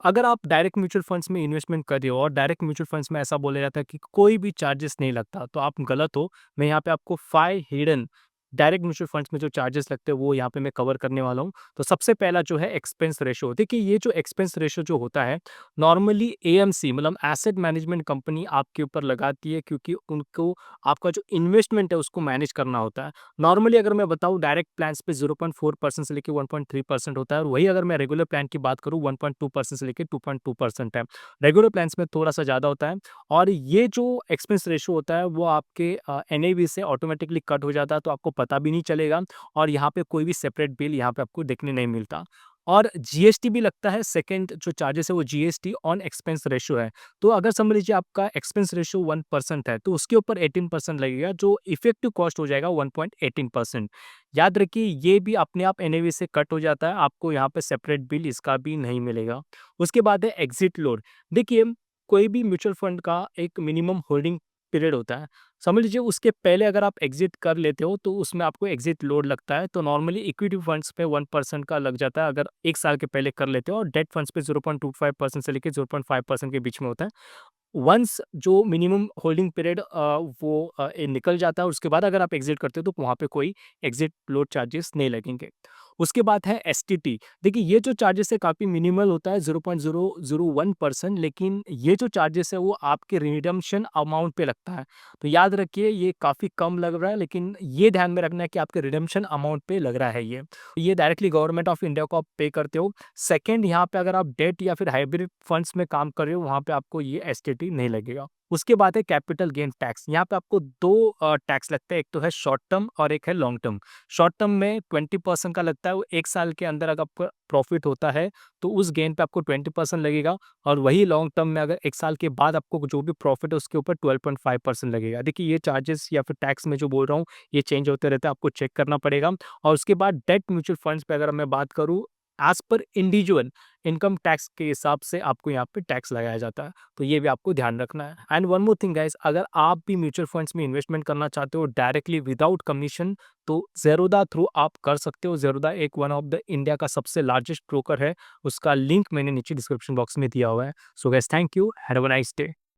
अगर आप direct mutual funds में इन्वेस्टमेंट कर रहे हो और डायरेक्ट म्यूचुअल फंड्स में ऐसा बोला जाता है कि कोई भी चार्जेस नहीं लगता, तो आप गलत हो। मैं यहाँ पे आपको 5 हिडन डायरेक्ट म्यूचुअल फंड्स में जो चार्जेस लगते हैं वो यहाँ पे मैं कवर करने वाला हूँ। तो सबसे पहला जो है एक्सपेंस रेशियो। देखिए ये जो एक्सपेंस रेशियो जो होता है, नॉर्मली एएमसी मतलब एसेट मैनेजमेंट कंपनी आपके ऊपर लगाती है, क्योंकि उनको आपका जो इन्वेस्टमेंट है उसको मैनेज करना होता है। नॉर्मली अगर मैं बताऊँ डायरेक्ट प्लान्स पे 0.4% से लेके 1.3% होता है, और वही अगर मैं रेगुलर प्लान की बात करूँ 1.2% से लेके 2.2% है। रेगुलर प्लान्स में थोड़ा-सा ज़्यादा होता है, और ये जो एक्सपेंस रेशियो होता है वो आपके एनएवी से ऑटोमेटिकली कट हो जाता है, तो आपको पता भी नहीं चलेगा, और यहाँ पे कोई भी सेपरेट बिल यहाँ पे आपको देखने नहीं मिलता। और जीएसटी भी लगता है, सेकंड जो चार्जेस है वो जीएसटी ऑन एक्सपेंस रेशियो है। तो अगर समझ लीजिए आपका एक्सपेंस रेशियो 1% है, तो उसके ऊपर 18% लगेगा, जो इफेक्टिव कॉस्ट हो जाएगा 1.18%। याद रखिए ये भी अपने आप एनएवी से कट हो जाता है, आपको यहाँ पे सेपरेट बिल इसका भी नहीं मिलेगा। उसके बाद है एग्जिट लोड। देखिए कोई भी म्यूचुअल फंड का एक मिनिमम होल्डिंग पीरियड होता है। समझ लीजिए उसके पहले अगर आप एग्जिट कर लेते हो तो उसमें आपको एग्जिट लोड लगता है। तो नॉर्मली इक्विटी फंड्स पे 1% का लग जाता है अगर 1 साल के पहले कर लेते हो, और डेट फंड्स पे 0.25% से लेके 0.5% के बीच में होता है। वंस जो मिनिमम होल्डिंग पीरियड वो निकल जाता है, उसके बाद अगर आप एग्जिट करते हो तो वहाँ पे कोई एग्जिट लोड चार्जेस नहीं लगेंगे। उसके बाद है एसटीटी। देखिए ये जो चार्जेस है काफ़ी मिनिमल होता है, 0.001%, लेकिन ये जो चार्जेस है वो आपके रिडम्पशन अमाउंट पे लगता है। तो याद रखिए ये काफ़ी कम लग रहा है, लेकिन ये ध्यान में रखना है कि आपके रिडम्पशन अमाउंट पे लग रहा है ये डायरेक्टली गवर्नमेंट ऑफ इंडिया को आप पे करते हो। सेकंड, यहाँ पे अगर आप डेट या फिर हाइब्रिड फंड्स में काम कर रहे हो, वहाँ पे आपको ये एसटीटी नहीं लगेगा। उसके बाद है कैपिटल गेन टैक्स। यहाँ पे आपको 2 टैक्स लगते हैं, एक तो है शॉर्ट टर्म और एक है लॉन्ग टर्म। शॉर्ट टर्म में 20% का लगता है, वो 1 साल के अंदर अगर आपका प्रॉफिट होता है, तो उस गेन पे आपको 20% लगेगा, और वही लॉन्ग टर्म में अगर 1 साल के बाद आपको जो भी प्रॉफिट है उसके ऊपर 12.5% लगेगा। देखिए ये चार्जेस या फिर टैक्स मैं जो बोल रहा हूँ, ये चेंज होते रहते हैं, आपको चेक करना पड़ेगा। और उसके बाद डेट म्यूचुअल फंड्स पे अगर मैं बात करूँ, as per individual income tax के हिसाब से आपको यहाँ पे टैक्स लगाया जाता है। तो ये भी आपको ध्यान रखना है। And one more thing guys, अगर आप भी म्यूचुअल फंड्स में इन्वेस्टमेंट करना चाहते हो डायरेक्टली विदाउट कमीशन, तो ज़ेरोधा थ्रू आप कर सकते हो। ज़ेरोधा एक वन ऑफ द इंडिया का सबसे लार्जेस्ट ब्रोकर है। उसका लिंक मैंने नीचे डिस्क्रिप्शन बॉक्स में दिया हुआ है। So guys thank you, have a nice day.